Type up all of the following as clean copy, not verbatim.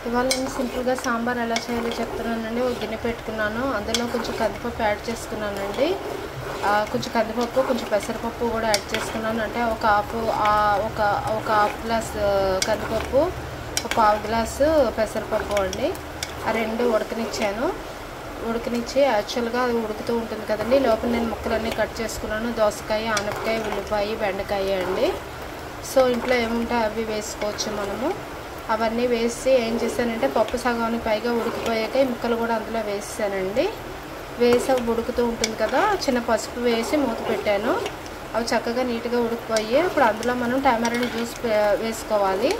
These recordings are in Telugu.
ఇవాళ నేను సింపుల్గా సాంబార్ ఎలా చేయాలో చెప్తున్నానండి. ఒక గిన్నె పెట్టుకున్నాను, అందులో కొంచెం కందిపప్పు యాడ్ చేసుకున్నానండి. కొంచెం కందిపప్పు, కొంచెం పెసరపప్పు కూడా యాడ్ చేసుకున్నాను. అంటే ఒక హాఫ్ గ్లాస్ కందిపప్పు, ఒక పావు గ్లాసు పెసరపప్పు అండి. ఆ రెండు ఉడకనిచ్చాను. ఉడకనిచ్చి యాక్చువల్గా అది ఉడుకుతూ ఉంటుంది కదండి, లోపల నేను ముక్కలన్నీ కట్ చేసుకున్నాను. దోసకాయ, ఆనపకాయ, ఉల్లిపాయ, బెండకాయ అండి. సో ఇంట్లో ఏముంటాయి అవి వేసుకోవచ్చు మనము. అవన్నీ వేసి ఏం చేశానంటే పప్పు సగానికి పైగా ఉడికిపోయాక ఈ ముక్కలు కూడా అందులో వేసానండి. వేసి ఉడుకుతూ ఉంటుంది కదా, చిన్న పసుపు వేసి మూత పెట్టాను. అవి చక్కగా నీట్గా ఉడికిపోయి ఇప్పుడు అందులో మనం టామరిన్ జ్యూస్ వేసుకోవాలి.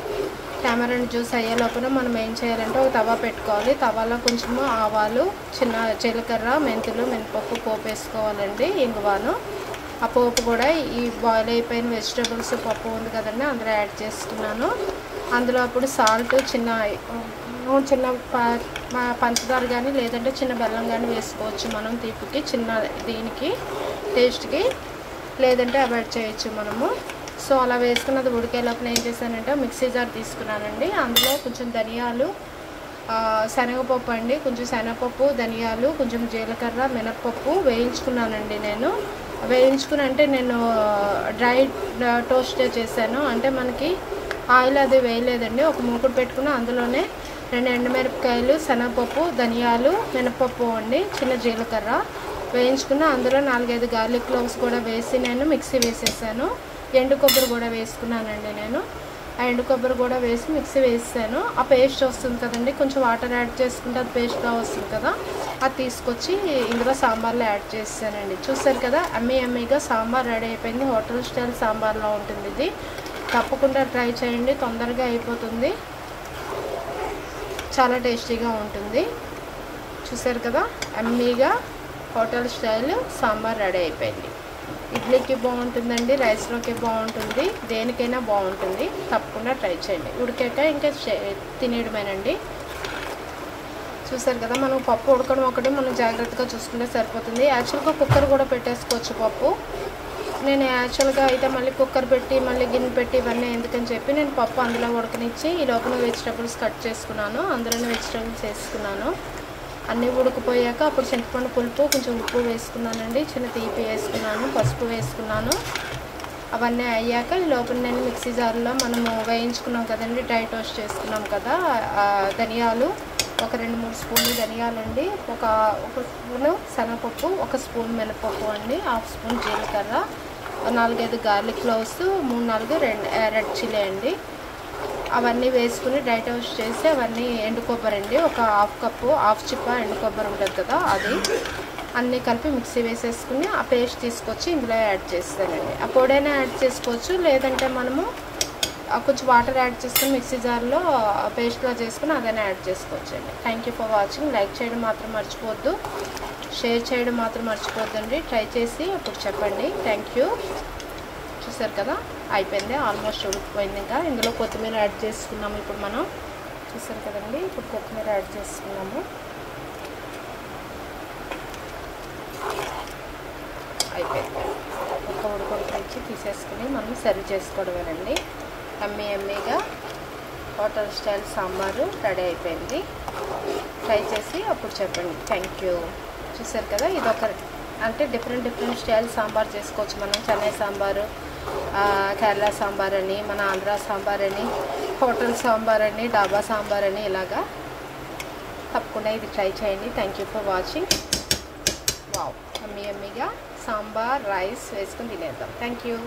టామరిన్ జ్యూస్ అయ్యే లోపల మనం ఏం చేయాలంటే ఒక తవా పెట్టుకోవాలి. తవాలో కొంచెము ఆవాలు, చిన్న జీలకర్ర, మెంతులు, మినపప్పు పోపు వేసుకోవాలండి. ఇంగువాను ఆ పోపు కూడా ఈ బాయిల్ అయిపోయిన వెజిటేబుల్స్ పప్పు ఉంది కదండి అందులో యాడ్ చేసుకున్నాను. అందులో అప్పుడు సాల్ట్, చిన్న పంచదార కానీ లేదంటే చిన్న బెల్లం కానీ వేసుకోవచ్చు మనం తీపికి, చిన్న దీనికి టేస్ట్కి, లేదంటే అవాయిడ్ చేయొచ్చు మనము. సో అలా వేసుకున్నది ఉడికేలోపు ఏం చేశానంటే మిక్సీ జార్ తీసుకున్నానండి. అందులో కొంచెం ధనియాలు, శనగపప్పు అండి, కొంచెం శనగపప్పు, ధనియాలు, కొంచెం జీలకర్ర, మినప్పప్పు వేయించుకున్నానండి. నేను వేయించుకుని అంటే నేను డ్రై టోస్ట్ చేశాను. అంటే మనకి ఆయిల్ అది వేయలేదండి. ఒక మూకుడు పెట్టుకుని అందులోనే 2 ఎండుమిరపకాయలు, శనగపప్పు, ధనియాలు, మినపప్పు అండి, చిన్న జీలకర్ర వేయించుకున్న అందులో 4-5 గార్లిక్ క్లోవ్స్ కూడా వేసి నేను మిక్సీ వేసేసాను. ఎండు కొబ్బరి కూడా వేసుకున్నానండి నేను. ఆ ఎండు కొబ్బరి కూడా వేసి మిక్సీ వేసాను. ఆ పేస్ట్ వస్తుంది కదండి, కొంచెం వాటర్ యాడ్ చేసుకుంటే అది పేస్ట్గా వస్తుంది కదా, అది తీసుకొచ్చి ఇందులో సాంబార్లో యాడ్ చేసానండి. చూసారు కదా, అమ్మీగా సాంబార్ రెడీ అయిపోయింది. హోటల్ స్టైల్ సాంబార్లో ఉంటుంది ఇది. తప్పకుండా ట్రై చేయండి, తొందరగా అయిపోతుంది, చాలా టేస్టీగా ఉంటుంది. చూసారు కదా, అమ్మీగా హోటల్ స్టైల్ సాంబార్ రెడీ అయిపోయింది. ఇడ్లీకి బాగుంటుందండి, రైస్లోకి బాగుంటుంది, దేనికైనా బాగుంటుంది. తప్పకుండా ట్రై చేయండి. ఉడికాక ఇంకా తినేయడమేనండి. చూసారు కదా, మనం పప్పు ఉడకడం ఒకటి మనం జాగ్రత్తగా చూసుకుంటే సరిపోతుంది. యాక్చువల్గా కుక్కర్ కూడా పెట్టేసుకోవచ్చు పప్పు. నేను యాక్చువల్గా అయితే మళ్ళీ కుక్కర్ పెట్టి మళ్ళీ గిన్నె పెట్టి ఇవన్నీ ఎందుకని చెప్పి నేను పప్పు అందులో ఉడకనిచ్చి ఈ లోపల వెజిటేబుల్స్ కట్ చేసుకున్నాను. అందులోనే వెజిటేబుల్స్ వేసుకున్నాను. అన్నీ ఉడికిపోయాక అప్పుడు చింతపండు పులుపు, కొంచెం ఉప్పు వేసుకున్నానండి, చిన్న తీపి వేసుకున్నాను, పసుపు వేసుకున్నాను. అవన్నీ అయ్యాక ఈ లోపల నేను మిక్సీ జార్లో మనము వేయించుకున్నాం కదండి, డ్రై టోస్ట్ చేసుకున్నాం కదా, ధనియాలు ఒక 2-3 స్పూన్లు ధనియాలండి, ఒక స్పూను శనగపప్పు, 1 స్పూన్ మినపప్పు అండి, 1/2 స్పూన్ జీలకర్ర, 4-5 గార్లిక్ క్లోవ్స్, 3-4 రెడ్ చిల్లీ అండి. అవన్నీ వేసుకుని డ్రై టోస్ట్ చేసి అవన్నీ ఎండు కొబ్బరి అండి, ఒక 1/2 కప్పు, 1/2 చిప్ప ఎండు కొబ్బరి ఉంటుంది కదా అది, అన్నీ కలిపి మిక్సీ వేసేసుకుని ఆ పేస్ట్ తీసుకొచ్చి ఇందులో యాడ్ చేస్తానండి. ఆ పొడైనా యాడ్ చేసుకోవచ్చు, లేదంటే మనము కొంచెం వాటర్ యాడ్ చేసుకుని మిక్సీ జార్లో పేస్ట్లా చేసుకుని అదైనా యాడ్ చేసుకోవచ్చు అండి. Thank you for watching. Like చేయడం మాత్రం మర్చిపోవద్దు, షేర్ చేయడం మాత్రం మర్చిపోవద్దండి. ట్రై చేసి అప్పుడు చెప్పండి. Thank you. చూసారు కదా, అయిపోయింది, ఆల్మోస్ట్ ఉడికిపోయింది. ఇంకా ఇందులో కొత్తిమీర యాడ్ చేసుకున్నాము ఇప్పుడు మనం. చూసారు కదండి, ఇప్పుడు కొత్తిమీర యాడ్ చేసుకున్నాము. అయిపోయింది. ఒక ఉడకొడికి తీసేసుకుని మనం సర్వ్ చేసుకోవడమేనండి. ఎమ్మీగా హోటల్ స్టైల్ సాంబారు రెడీ అయిపోయింది. ట్రై చేసి అప్పుడు చెప్పండి. Thank you. చూసారు కదా, ఇదొక అంటే డిఫరెంట్ స్టైల్ సాంబార్ చేసుకోవచ్చు మనం. చెన్నై సాంబారు, కేరళ సాంబార్ అని, మన ఆంధ్ర సాంబార్ అని, హోటల్ సాంబార్ అని, డాబా సాంబార్ అని, ఇలాగా తప్పకుండా ఇది ట్రై చేయండి. Thank you for watching. Wow, ఎమ్మీగా సాంబార్ రైస్ వేసుకుని తినేద్దాం. Thank you.